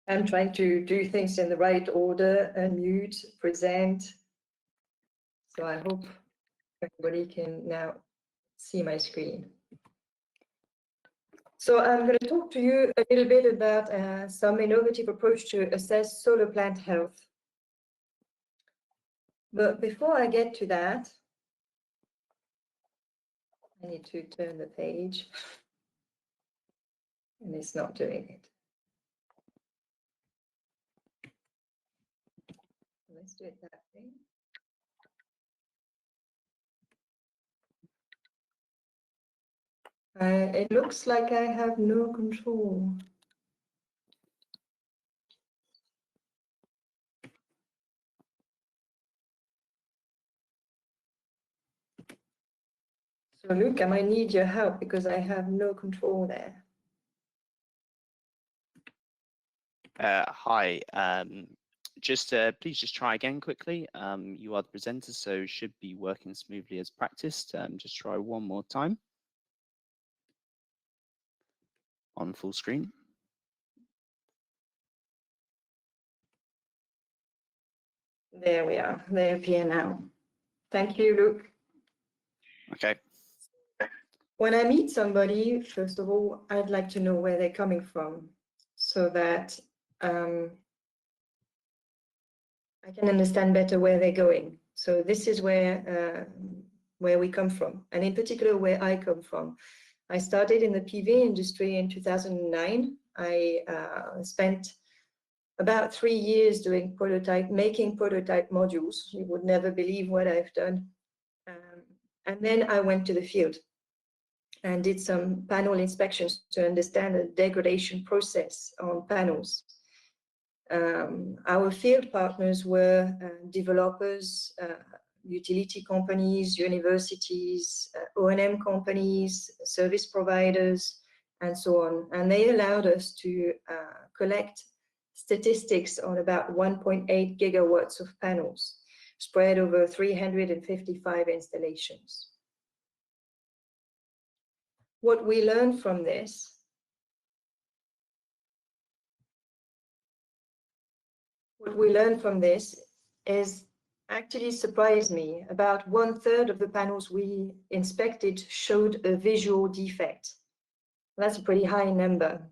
I'm trying to do things in the right order, unmute, present. So I hope everybody can now see my screen. So I'm going to talk to you a little bit about some innovative approach to assess solar plant health. But before I get to that, I need to turn the page, and it's not doing it. Let's do it that way. It looks like I have no control. So Luke, I might need your help because I have no control there. Hi, please just try again quickly. You are the presenter, so should be working smoothly as practiced. Just try one more time on full screen. There we are. They appear now. Thank you, Luke. Okay. When I meet somebody, first of all, I'd like to know where they're coming from so that I can understand better where they're going. So this is where we come from, and in particular, where I come from. I started in the PV industry in 2009. I spent about 3 years doing making prototype modules. You would never believe what I've done. And then I went to the field and did some panel inspections to understand the degradation process on panels. Our field partners were developers, utility companies, universities, O&M companies, service providers, and so on. And they allowed us to collect statistics on about 1.8 gigawatts of panels spread over 355 installations. What we learned from this is actually surprised me. About 1/3 of the panels we inspected showed a visual defect. That's a pretty high number.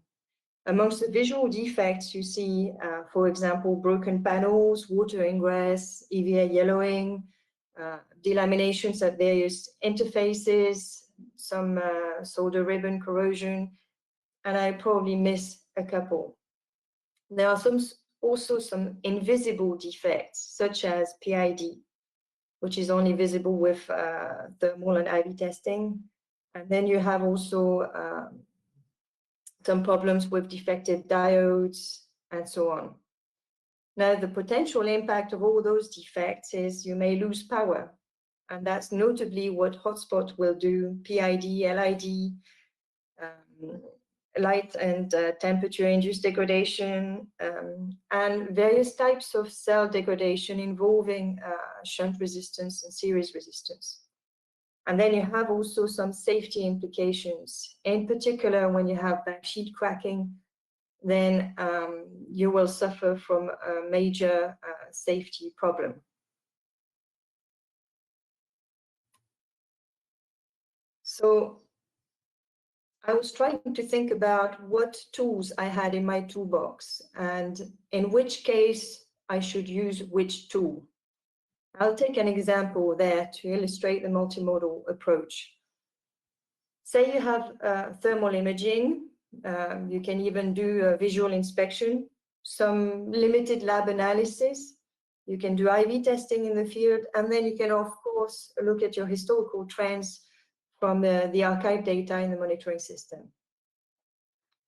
Amongst the visual defects, you see, for example, broken panels, water ingress, EVA yellowing, delaminations at various interfaces, some solder ribbon corrosion, and I probably miss a couple. There are also some invisible defects, such as PID, which is only visible with thermal and IV testing. And then you have also some problems with defective diodes and so on. Now, the potential impact of all those defects is you may lose power, and that's notably what hotspot will do, PID, LID, light and temperature-induced degradation, and various types of cell degradation involving shunt resistance and series resistance. And then you have also some safety implications. In particular, when you have backsheet cracking, then you will suffer from a major safety problem. So I was trying to think about what tools I had in my toolbox and in which case I should use which tool. I'll take an example there to illustrate the multimodal approach. Say you have thermal imaging, you can even do a visual inspection, some limited lab analysis, you can do IV testing in the field, and then you can, of course, look at your historical trends from the archive data in the monitoring system.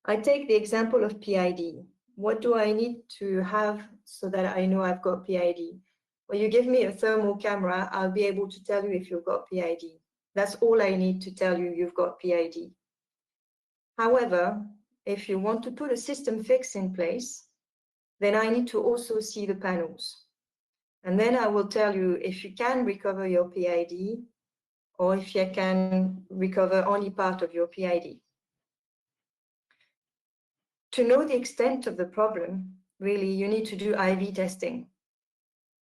I take the example of PID. What do I need to have so that I know I've got PID? Well, you give me a thermal camera, I'll be able to tell you if you've got PID. That's all I need to tell you you've got PID. However, if you want to put a system fix in place, then I need to also see the panels. And then I will tell you if you can recover your PID or if you can recover only part of your PID. To know the extent of the problem, really, you need to do IV testing.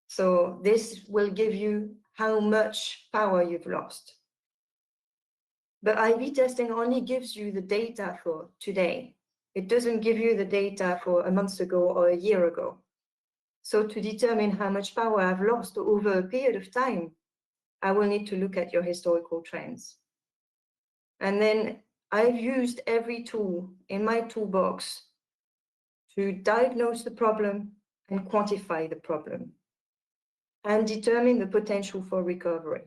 So this will give you how much power you've lost. But IV testing only gives you the data for today. It doesn't give you the data for a month ago or a year ago. So to determine how much power I've lost over a period of time, I will need to look at your historical trends. And then I've used every tool in my toolbox to diagnose the problem and quantify the problem and determine the potential for recovery.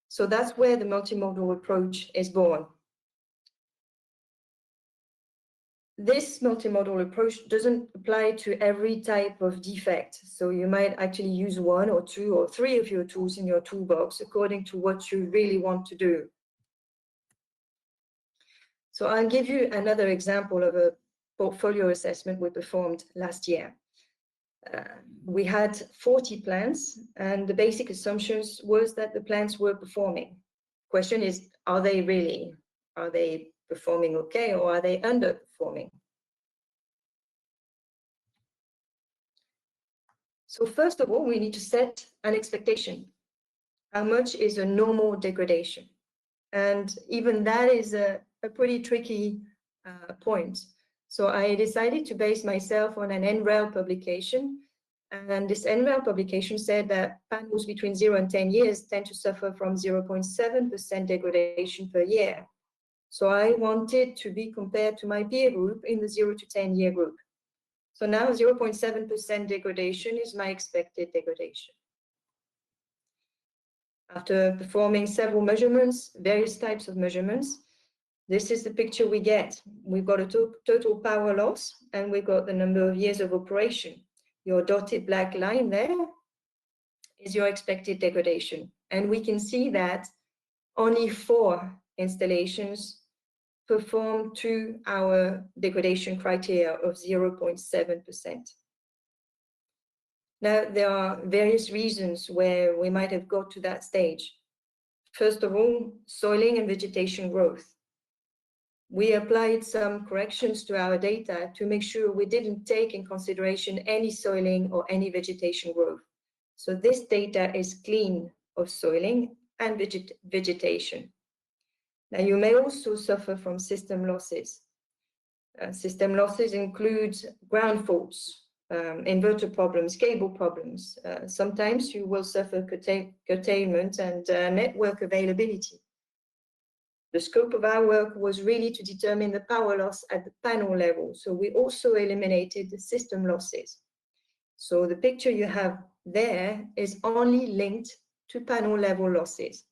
So that's where the multimodal approach is born. This multimodal approach doesn't apply to every type of defect. So you might actually use one or two or three of your tools in your toolbox according to what you really want to do. So I'll give you another example of a portfolio assessment we performed last year. We had 40 plants, and the basic assumptions was that the plants were performing. Question is, are they really? Are they performing okay, or are they underperforming? So first of all, we need to set an expectation. How much is a normal degradation? And even that is a pretty tricky point. So I decided to base myself on an NREL publication. And this NREL publication said that panels between 0 and 10 years tend to suffer from 0.7% degradation per year. So I wanted to be compared to my peer group in the 0 to 10 year group. So now 0.7% degradation is my expected degradation. After performing several measurements, various types of measurements, this is the picture we get. We've got a total power loss, and we've got the number of years of operation. Your dotted black line there is your expected degradation. And we can see that only 4 installations perform to our degradation criteria of 0.7%. Now, there are various reasons where we might have got to that stage. First of all, soiling and vegetation growth. We applied some corrections to our data to make sure we didn't take in consideration any soiling or any vegetation growth. So this data is clean of soiling and vegetation. Now, you may also suffer from system losses. System losses include ground faults, inverter problems, cable problems. Sometimes you will suffer curtailment and network availability. The scope of our work was really to determine the power loss at the panel level. So we also eliminated the system losses. So the picture you have there is only linked to panel level losses.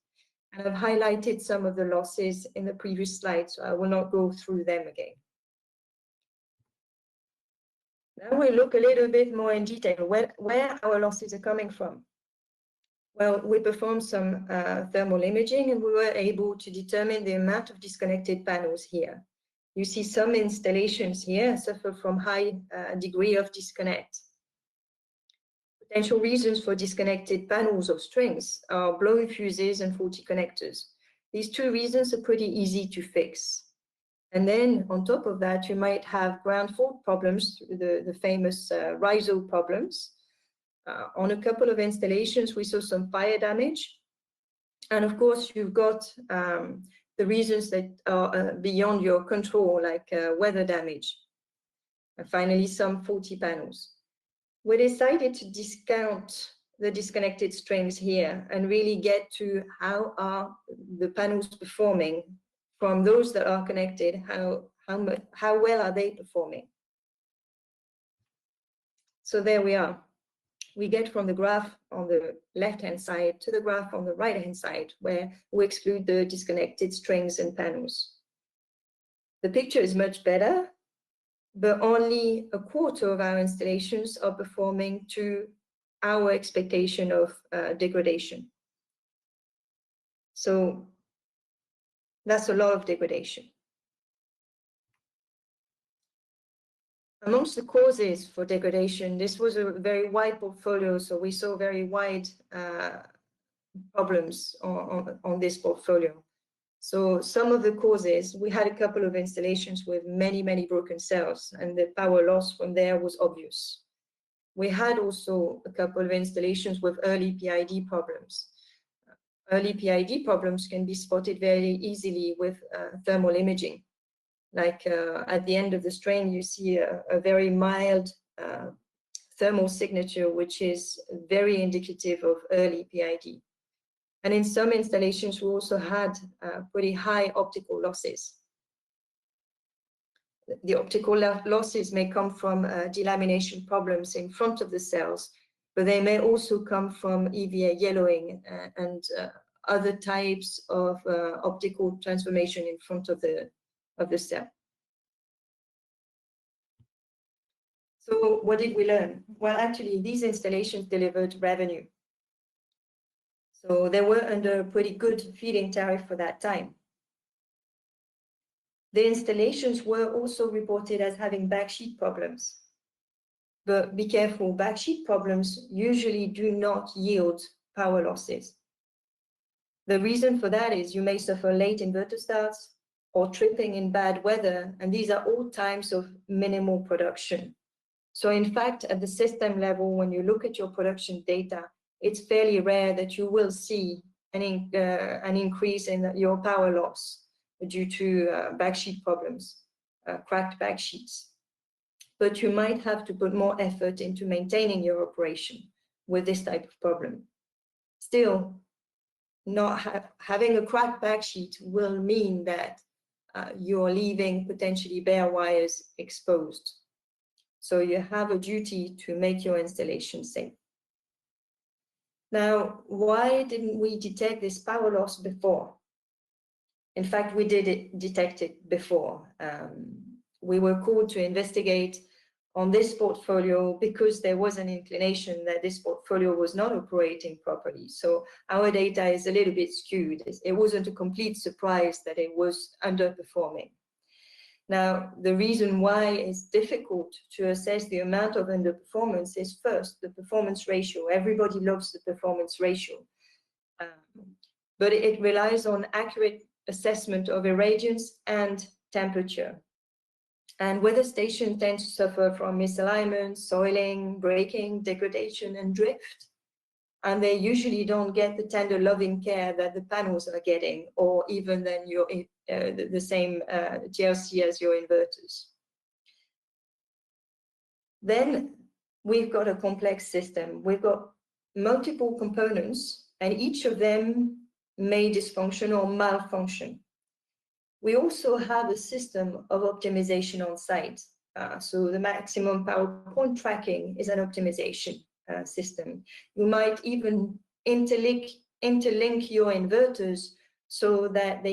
And I've highlighted some of the losses in the previous slide, so I will not go through them again. Now we look a little bit more in detail where our losses are coming from. Well, we performed some thermal imaging, and we were able to determine the amount of disconnected panels here. You see some installations here suffer from high degree of disconnect. Potential reasons for disconnected panels or strings are blown fuses and faulty connectors. These 2 reasons are pretty easy to fix. And then on top of that, you might have ground fault problems, the famous RISO problems. On a couple of installations, we saw some fire damage. And of course, you've got the reasons that are beyond your control, like weather damage. And finally, some faulty panels. We decided to discount the disconnected strings here and really get to how are the panels performing from those that are connected, how well are they performing. So there we are. We get from the graph on the left-hand side to the graph on the right-hand side, where we exclude the disconnected strings and panels. The picture is much better, but only a quarter of our installations are performing to our expectation of degradation. So that's a lot of degradation. Amongst the causes for degradation, this was a very wide portfolio, so we saw very wide problems on this portfolio. So some of the causes, we had a couple of installations with many broken cells, and the power loss from there was obvious. We had also a couple of installations with early PID problems. Early PID problems can be spotted very easily with thermal imaging. Like at the end of the strain, you see a very mild thermal signature, which is very indicative of early PID. And in some installations, we also had pretty high optical losses. The optical losses may come from delamination problems in front of the cells, but they may also come from EVA yellowing and other types of optical transformation in front of the cell. So what did we learn? Well, actually, these installations delivered revenue. So they were under a pretty good feed-in tariff for that time. The installations were also reported as having backsheet problems. But be careful, backsheet problems usually do not yield power losses. The reason for that is you may suffer late inverter starts or tripping in bad weather, and these are all times of minimal production. So in fact, at the system level, when you look at your production data, it's fairly rare that you will see an increase in your power loss due to backsheet problems, cracked backsheets. But you might have to put more effort into maintaining your operation with this type of problem. Still, not having a cracked backsheet will mean that you're leaving potentially bare wires exposed. So you have a duty to make your installation safe. Now, why didn't we detect this power loss before? In fact, we did detect it before. We were called to investigate on this portfolio because there was an inclination that this portfolio was not operating properly. So our data is a little bit skewed. It wasn't a complete surprise that it was underperforming. Now, the reason why it's difficult to assess the amount of underperformance is first, the performance ratio. Everybody loves the performance ratio, but it relies on accurate assessment of irradiance and temperature. And weather stations tend to suffer from misalignment, soiling, breaking, degradation, and drift. And they usually don't get the tender loving care that the panels are getting, or even then the same GLC as your inverters. Then we've got a complex system. We've got multiple components, and each of them may dysfunction or malfunction. We also have a system of optimization on site. So the maximum power point tracking is an optimization system. You might even interlink your inverters so that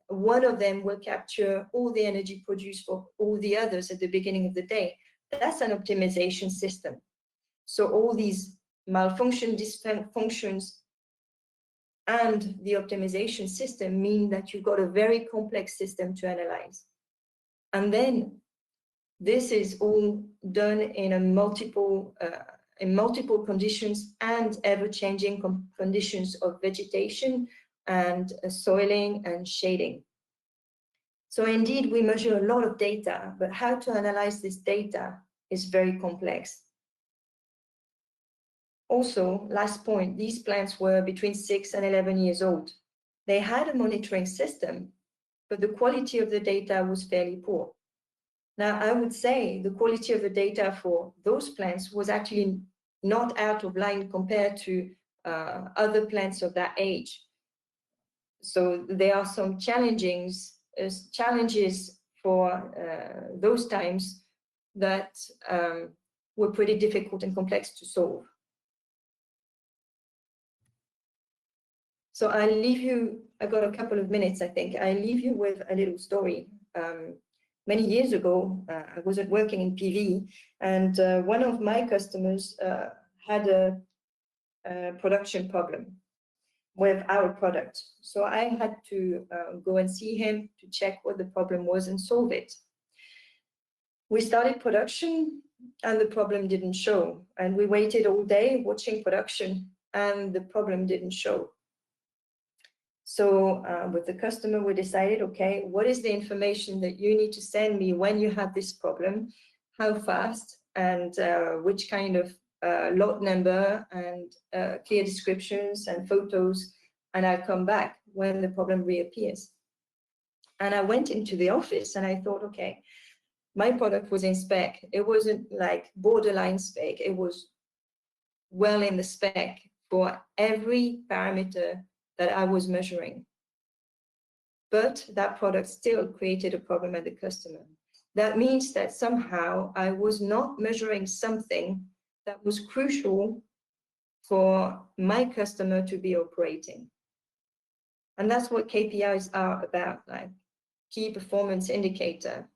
one of them will capture all the energy produced for all the others at the beginning of the day. That's an optimization system. So all these malfunction, dysfunctions, and the optimization system mean that you've got a very complex system to analyze. And then this is all done in multiple conditions and ever-changing conditions of vegetation and soiling and shading. So indeed, we measure a lot of data, but how to analyze this data is very complex. Also, last point, these plants were between 6 and 11 years old. They had a monitoring system, but the quality of the data was fairly poor. Now, I would say the quality of the data for those plants was actually not out of line compared to other plants of that age. So there are some challenges for those times that were pretty difficult and complex to solve. So I'll leave you, I've got a couple of minutes, I think. I'll leave you with a little story. Many years ago, I wasn't working in PV, and one of my customers had a production problem with our product. So I had to go and see him to check what the problem was and solve it. We started production and the problem didn't show. And we waited all day watching production and the problem didn't show. So with the customer, we decided, okay, what is the information that you need to send me when you have this problem, how fast, and which kind of lot number, and clear descriptions and photos, and I'll come back when the problem reappears. And I went into the office and I thought, okay, my product was in spec. It wasn't like borderline spec. It was well in the spec for every parameter that I was measuring. But that product still created a problem at the customer. That means that somehow I was not measuring something that was crucial for my customer to be operating. And that's what KPIs are about, like key performance indicator,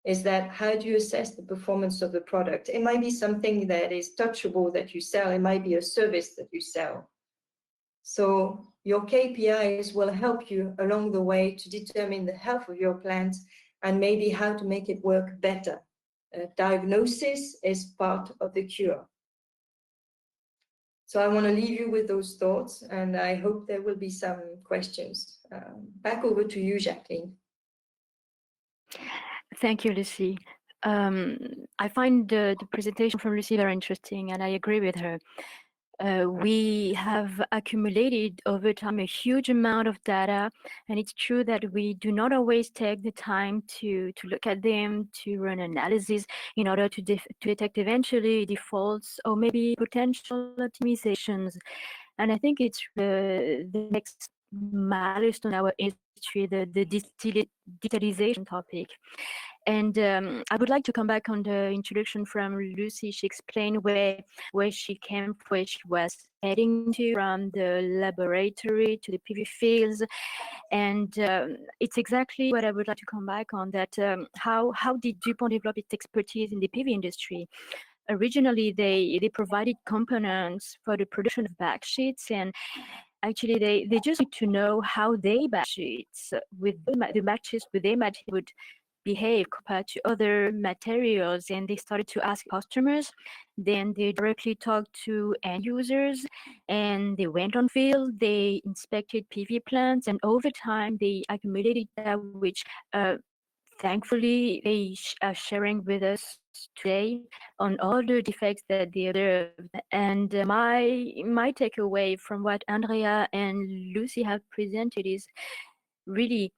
is that how do you assess the performance of the product? It might be something that is touchable that you sell. It might be a service that you sell. So your KPIs will help you along the way to determine the health of your plant and maybe how to make it work better. Diagnosis is part of the cure. So I want to leave you with those thoughts, and I hope there will be some questions. Back over to you, Jacqueline. Thank you, Lucy. I find the presentation from Lucy very interesting, and I agree with her. We have accumulated over time a huge amount of data, and it's true that we do not always take the time to look at them, to run analysis in order to detect eventually defaults or maybe potential optimizations. And I think it's the next milestone in our industry, the digitalization topic. And I would like to come back on the introduction from Lucy. She explained where she came, where she was heading to, from the laboratory to the PV fields. And it's exactly what I would like to come back on, that how did Dupont develop its expertise in the PV industry? Originally, they provided components for the production of backsheets, and actually they just need to know how they backsheets with the backsheets with their material would behave compared to other materials, and they started to ask customers. Then they directly talked to end users, and they went on field, they inspected PV plants, and over time they accumulated data which thankfully they are sharing with us today on all the defects that they observed. And my takeaway from what Andrea and Lucy have presented is really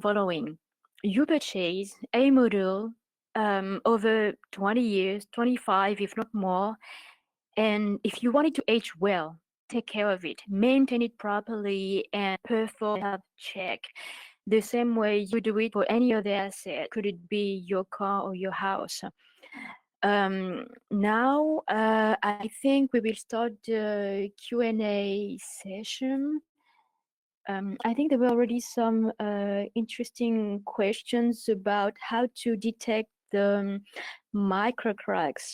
following. You purchase a model over 20 years, 25 if not more, and if you want it to age well, take care of it, maintain it properly, and perform a health check the same way you do it for any other asset. Could it be your car or your house? Now, I think we will start the Q&A session. I think there were already some interesting questions about how to detect the microcracks